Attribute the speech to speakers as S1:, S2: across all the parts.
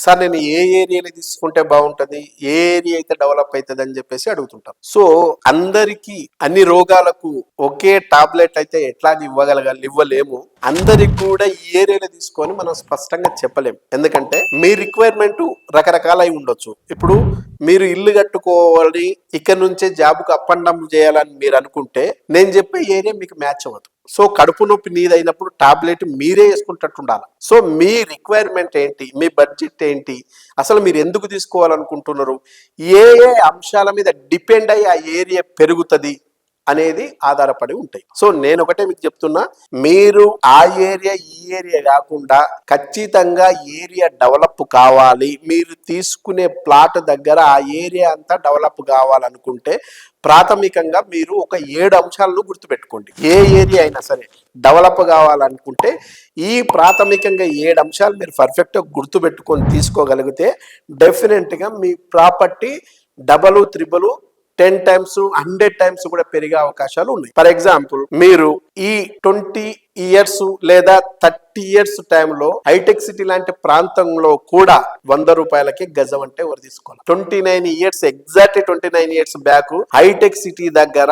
S1: Sir నేను ఏ ఏరియాని తీసుకుంటే బాగుంటది, ఏ ఏరియా అయితే డెవలప్ అవుతుంది అని చెప్పేసి అడుగుతుంటారు. సో అందరికి అన్ని రోగాలకు ఒకే టాబ్లెట్ అయితే ఎట్లా ఇవ్వలేము. అందరికి కూడా ఈ ఏరియాలో తీసుకొని మనం స్పష్టంగా చెప్పలేము. ఎందుకంటే మీ రిక్వైర్మెంట్ రకరకాలై ఉండొచ్చు. ఇప్పుడు మీరు ఇల్లు కట్టుకోవాలి, ఇక్కడ నుంచే జాబ్కు అప్ అండ్ డౌన్ చేయాలని మీరు అనుకుంటే నేను చెప్పే ఏరియా మీకు మ్యాచ్ అవ్వదు. సో కడుపు నొప్పి నీదైనప్పుడు టాబ్లెట్ మీరే వేసుకుంటట్టు ఉండాలి. సో మీ రిక్వైర్మెంట్ ఏంటి, మీ బడ్జెట్ ఏంటి, అసలు మీరు ఎందుకు తీసుకోవాలనుకుంటున్నారు, ఏ ఏ అంశాల మీద డిపెండ్ అయ్యి ఆ ఏరియా పెరుగుతుంది అనేది ఆధారపడి ఉంటాయి. సో నేను ఒకటే మీకు చెప్తున్నా, మీరు ఆ ఏరియా ఈ ఏరియా కాకుండా ఖచ్చితంగా ఏరియా డెవలప్ కావాలి, మీరు తీసుకునే ప్లాట్ దగ్గర ఆ ఏరియా అంతా డెవలప్ కావాలనుకుంటే ప్రాథమికంగా మీరు ఒక 7 అంశాలను గుర్తుపెట్టుకోండి. ఏ ఏరియా అయినా సరే డెవలప్ కావాలనుకుంటే ఈ ప్రాథమికంగా 7 అంశాలు మీరు పర్ఫెక్ట్గా గుర్తుపెట్టుకొని తీసుకోగలిగితే డెఫినెట్గా మీ property double triple 10 times 100 times కూడా పెరిగే అవకాశాలు ఉన్నాయి. ఫర్ ఎగ్జాంపుల్ మీరు ఈ 20 years లేదా 30 years టైంలో హైటెక్ సిటీ లాంటి ప్రాంతంలో కూడా 100 రూపాయలకి గజం అంటే ఎవరు తీసుకోవాలి? 29 years ఎగ్జాక్ట్ 29 years బ్యాక్ హైటెక్ సిటీ దగ్గర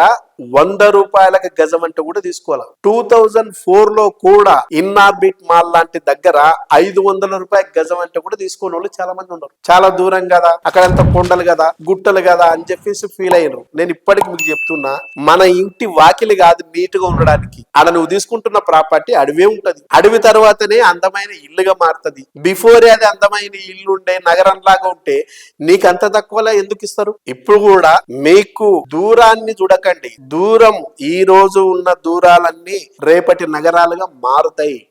S1: 100 రూపాయలకి గజం అంటే కూడా తీసుకోవాలి. 2004 లో కూడా ఇన్ఆర్బిట్ మాల్ లాంటి దగ్గర 500 రూపాయల గజం అంటే కూడా తీసుకునే వాళ్ళు చాలా మంది ఉన్నారు. చాలా దూరం కదా, అక్కడంతా కొండలు కదా, గుట్టలు కదా అని చెప్పేసి ఫీల్ అయ్యారు. నేను ఇప్పటికి మీకు చెప్తున్నా, మన ఇంటి వాకిలి కాదు నీట్ గా ఉండడానికి, ఆడ నువ్వు తీసుకుంటున్న ప్రాపర్టీ అడవే ఉంటది. అడవి తర్వాతనే అందమైన ఇల్లుగా మారుతుంది. బిఫోరే అది అందమైన ఇల్లు ఉండే నగరం లాగా ఉంటే నీకు అంత తక్కువలా ఎందుకు ఇస్తారు? ఇప్పుడు కూడా మీకు దూరాన్ని చూడకండి, దూరం ఈ రోజు ఉన్న దూరాలన్నీ రేపటి నగరాలుగా మారుతాయి.